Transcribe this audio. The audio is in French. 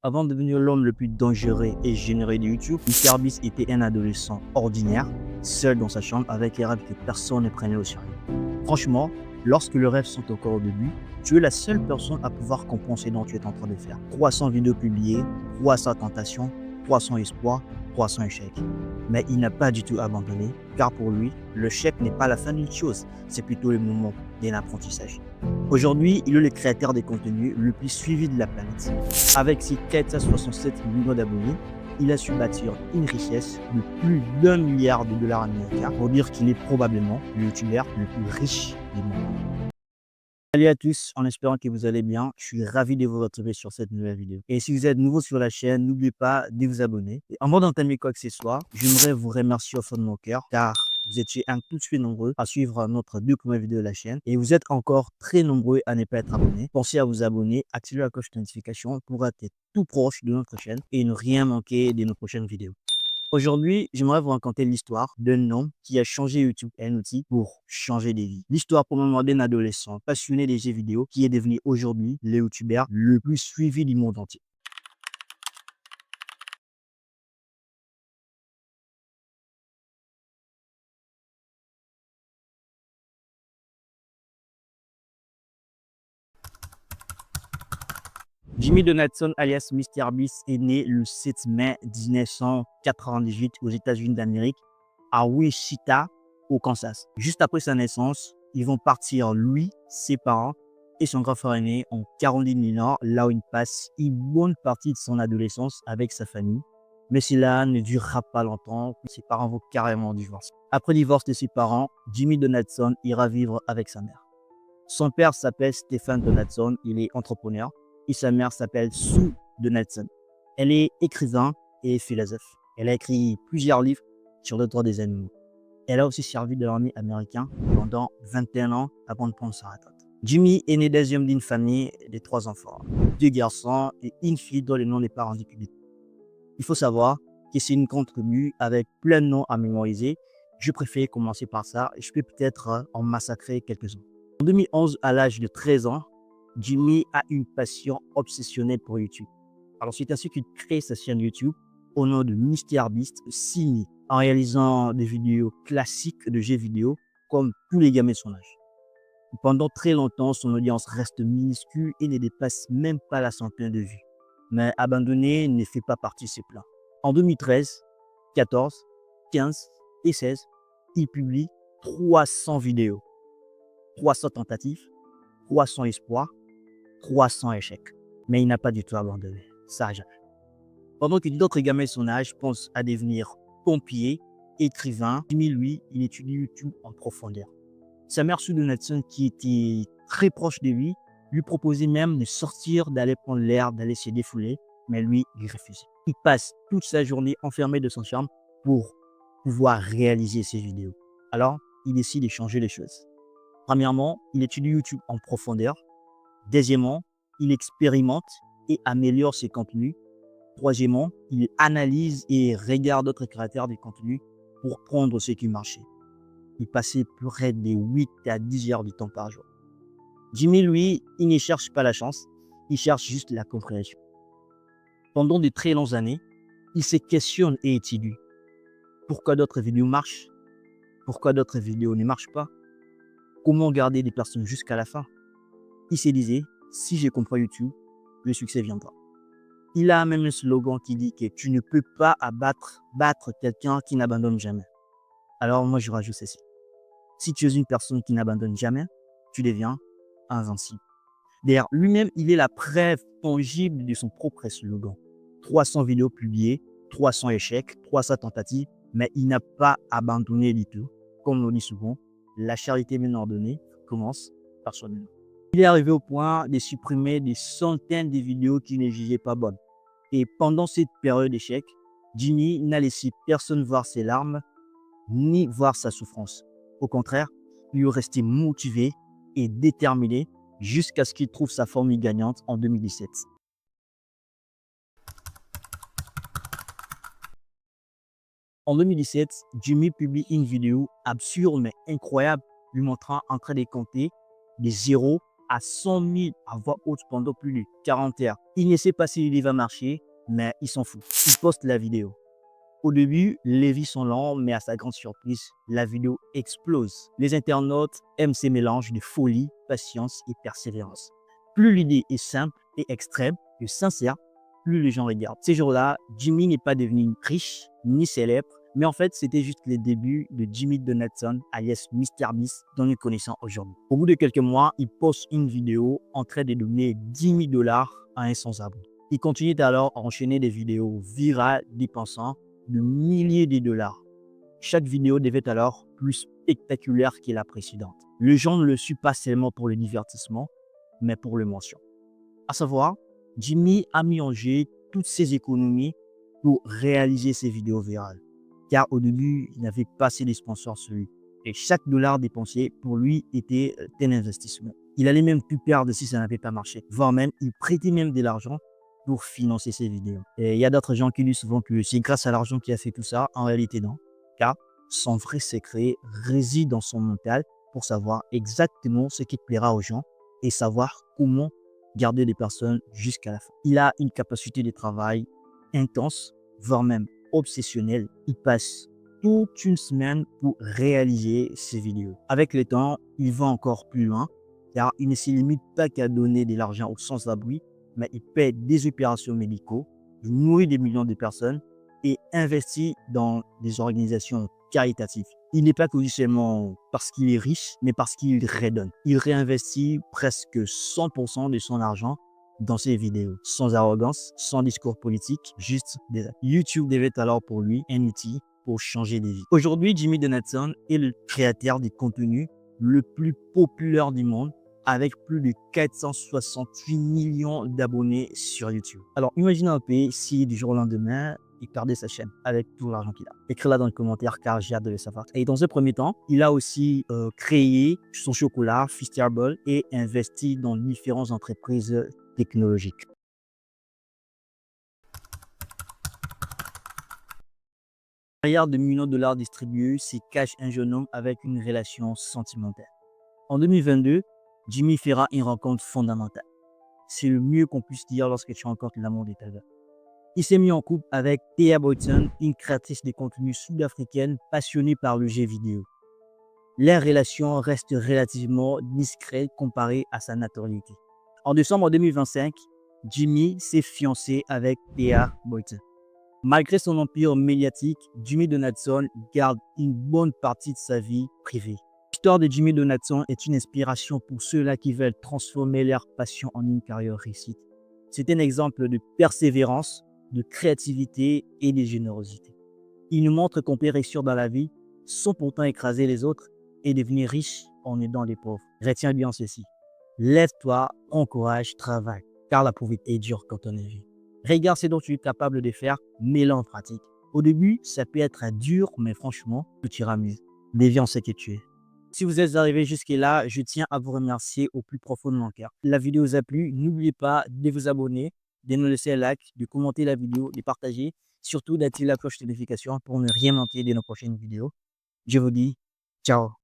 Avant de devenir l'homme le plus dangereux et généreux de YouTube, MrBeast était un adolescent ordinaire, seul dans sa chambre avec les rêves que personne ne prenait au sérieux. Franchement, lorsque les rêves sont encore au début, tu es la seule personne à pouvoir comprendre ce dont tu es en train de faire. 300 vidéos publiées, 300 tentations, 300 espoirs, 300 échecs. Mais il n'a pas du tout abandonné, car pour lui, l'échec n'est pas la fin d'une chose, c'est plutôt le moment d'un apprentissage. Aujourd'hui, il est le créateur des contenus le plus suivi de la planète. Avec ses 467 millions d'abonnés, il a su bâtir une richesse de plus d'1 milliard de dollars américains pour dire qu'il est probablement le youtubeur le plus riche du monde. Salut à tous, en espérant que vous allez bien. Je suis ravi de vous retrouver sur cette nouvelle vidéo. Et si vous êtes nouveau sur la chaîne, n'oubliez pas de vous abonner. Et avant d'entamer quoi que ce soit, j'aimerais vous remercier au fond de mon cœur car vous étiez un tout petit peu nombreux à suivre notre 2 premières vidéos de la chaîne et vous êtes encore très nombreux à ne pas être abonnés. Pensez à vous abonner, activez la cloche de notification pour être tout proche de notre chaîne et ne rien manquer de nos prochaines vidéos. Aujourd'hui, j'aimerais vous raconter l'histoire d'un homme qui a changé YouTube, un outil pour changer des vies. L'histoire probablement d'un adolescent passionné des jeux vidéo qui est devenu aujourd'hui le youtubeur le plus suivi du monde entier. Jimmy Donaldson alias MrBeast est né le 7 mai 1998 aux États-Unis d'Amérique, à Wichita, au Kansas. Juste après sa naissance, ils vont partir, lui, ses parents et son grand frère aîné en Caroline du Nord, là où il passe une bonne partie de son adolescence avec sa famille. Mais cela ne durera pas longtemps, puis ses parents vont carrément divorcer. Après le divorce de ses parents, Jimmy Donaldson ira vivre avec sa mère. Son père s'appelle Stephen Donaldson, il est entrepreneur, et sa mère s'appelle Sue Donaldson. Elle est écrivain et philosophe. Elle a écrit plusieurs livres sur le droit des animaux. Elle a aussi servi de l'armée américaine pendant 21 ans avant de prendre sa retraite. Jimmy est né deuxième d'une famille de 3 enfants, 2 garçons et une fille dont le nom n'est pas rendu public. Il faut savoir que c'est une grande tribu avec plein de noms à mémoriser. Je préfère commencer par ça et je peux peut-être en massacrer quelques-uns. En 2011, à l'âge de 13 ans, Jimmy a une passion obsessionnelle pour YouTube. Alors c'est ainsi qu'il crée sa chaîne YouTube au nom de MrBeast signé, en réalisant des vidéos classiques de jeux vidéo comme tous les gamins de son âge. Pendant très longtemps, son audience reste minuscule et ne dépasse même pas la centaine de vues. Mais abandonner ne fait pas partie de ses plans. En 2013, 14, 15 et 16, il publie 300 vidéos, 300 tentatives, 300 espoirs, 300 échecs. Mais il n'a pas du tout abandonné. Ça, jamais. Pendant que d'autres gamins de son âge pensent à devenir pompier, écrivain, Jimmy, lui, il étudie YouTube en profondeur. Sa mère, Sue Donaldson, qui était très proche de lui proposait même de sortir, d'aller prendre l'air, d'aller se défouler, mais lui, il refusait. Il passe toute sa journée enfermé de son chambre pour pouvoir réaliser ses vidéos. Alors, il décide de changer les choses. Premièrement, il étudie YouTube en profondeur. Deuxièmement, il expérimente et améliore ses contenus. Troisièmement, il analyse et regarde d'autres créateurs de contenus pour prendre ce qui marchait. Il passait près de 8 à 10 heures de temps par jour. Jimmy, lui, il ne cherche pas la chance, il cherche juste la compréhension. Pendant de très longues années, il se questionne et étudie. Pourquoi d'autres vidéos marchent? Pourquoi d'autres vidéos ne marchent pas? Comment garder des personnes jusqu'à la fin? Il se disait, si je comprends YouTube, le succès viendra. Il a même un slogan qui dit que tu ne peux pas battre quelqu'un qui n'abandonne jamais. Alors moi, je rajoute ceci. Si tu es une personne qui n'abandonne jamais, tu deviens invincible. D'ailleurs, lui-même, il est la preuve tangible de son propre slogan. 300 vidéos publiées, 300 échecs, 300 tentatives, mais il n'a pas abandonné du tout. Comme on dit souvent, la charité bien ordonnée commence par soi-même. Il est arrivé au point de supprimer des centaines de vidéos qu'il ne jugeait pas bonnes. Et pendant cette période d'échec, Jimmy n'a laissé personne voir ses larmes, ni voir sa souffrance. Au contraire, il est resté motivé et déterminé jusqu'à ce qu'il trouve sa formule gagnante en 2017. En 2017, Jimmy publie une vidéo absurde mais incroyable lui montrant en train de compter des 0 à 100 000 à voix haute pendant plus de 40 heures. Il ne sait pas si l'idée va marcher, mais il s'en fout. Il poste la vidéo. Au début, les vues sont lentes, mais à sa grande surprise, la vidéo explose. Les internautes aiment ces mélanges de folie, patience et persévérance. Plus l'idée est simple et extrême et sincère, plus les gens regardent. Ces jours-là, Jimmy n'est pas devenu riche ni célèbre, mais en fait, c'était juste les débuts de Jimmy Donaldson, alias MrBeast, dont nous connaissons aujourd'hui. Au bout de quelques mois, il poste une vidéo en train de donner 10 000 $ à un sans-abri. Il continue alors à enchaîner des vidéos virales dépensant de milliers de dollars. Chaque vidéo devait alors plus spectaculaire que la précédente. Les gens ne le suivent pas seulement pour le divertissement, mais pour l'émotion. À savoir, Jimmy a mis en jeu toutes ses économies pour réaliser ses vidéos virales. Car au début, il n'avait pas assez de sponsors sur lui. Et chaque dollar dépensé pour lui était un investissement. Il allait même plus perdre si ça n'avait pas marché. Voire même, il prêtait même de l'argent pour financer ses vidéos. Et il y a d'autres gens qui disent souvent que c'est grâce à l'argent qu'il a fait tout ça. En réalité, non. Car son vrai secret réside dans son mental pour savoir exactement ce qui plaira aux gens et savoir comment garder les personnes jusqu'à la fin. Il a une capacité de travail intense, voire même obsessionnelle. Il passe toute une semaine pour réaliser ses vidéos. Avec le temps, il va encore plus loin, car il ne se limite pas qu'à donner de l'argent aux sans-abri, mais il paie des opérations médicaux, il nourrit des millions de personnes et investit dans des organisations caritatives. Il n'est pas connu seulement parce qu'il est riche, mais parce qu'il redonne. Il réinvestit presque 100% de son argent dans ses vidéos, sans arrogance, sans discours politique, juste des actes. YouTube devait alors pour lui un outil pour changer des vies. Aujourd'hui, Jimmy Donaldson est le créateur du contenu le plus populaire du monde, avec plus de 468 millions d'abonnés sur YouTube. Alors, imaginez un peu si du jour au lendemain, il perdait sa chaîne avec tout l'argent qu'il a. Écris-la dans les commentaires car j'ai hâte de le savoir. Et dans un premier temps, il a aussi créé son chocolat, Feastible, et investi dans différentes entreprises technologiques. Derrière de millions de dollars distribués, se cache un jeune homme avec une relation sentimentale. En 2022, Jimmy fera une rencontre fondamentale. C'est le mieux qu'on puisse dire lorsque tu rencontres l'amour de ta vie. Il s'est mis en couple avec Thea Boyton, une créatrice de contenu sud-africaine passionnée par le jeu vidéo. Leur relation reste relativement discrète comparée à sa notoriété. En décembre 2025, Jimmy s'est fiancé avec Thea Boyton. Malgré son empire médiatique, Jimmy Donaldson garde une bonne partie de sa vie privée. L'histoire de Jimmy Donaldson est une inspiration pour ceux-là qui veulent transformer leur passion en une carrière réussite. C'est un exemple de persévérance, de créativité et de générosité. Il nous montre qu'on peut réussir dans la vie sans pourtant écraser les autres et devenir riche en aidant les pauvres. Retiens bien ceci. Lève-toi, encourage, travaille, car la pauvreté est dure quand on est vieux. Regarde ce dont tu es capable de faire, mets-le en pratique. Au début, ça peut être dur, mais franchement, tout ira mieux. Deviens ce que tu es. Si vous êtes arrivé jusque-là, je tiens à vous remercier au plus profond de mon cœur. La vidéo vous a plu, n'oubliez pas de vous abonner, de nous laisser un like, de commenter la vidéo, de partager, surtout d'activer la cloche de notification pour ne rien manquer de nos prochaines vidéos. Je vous dis ciao.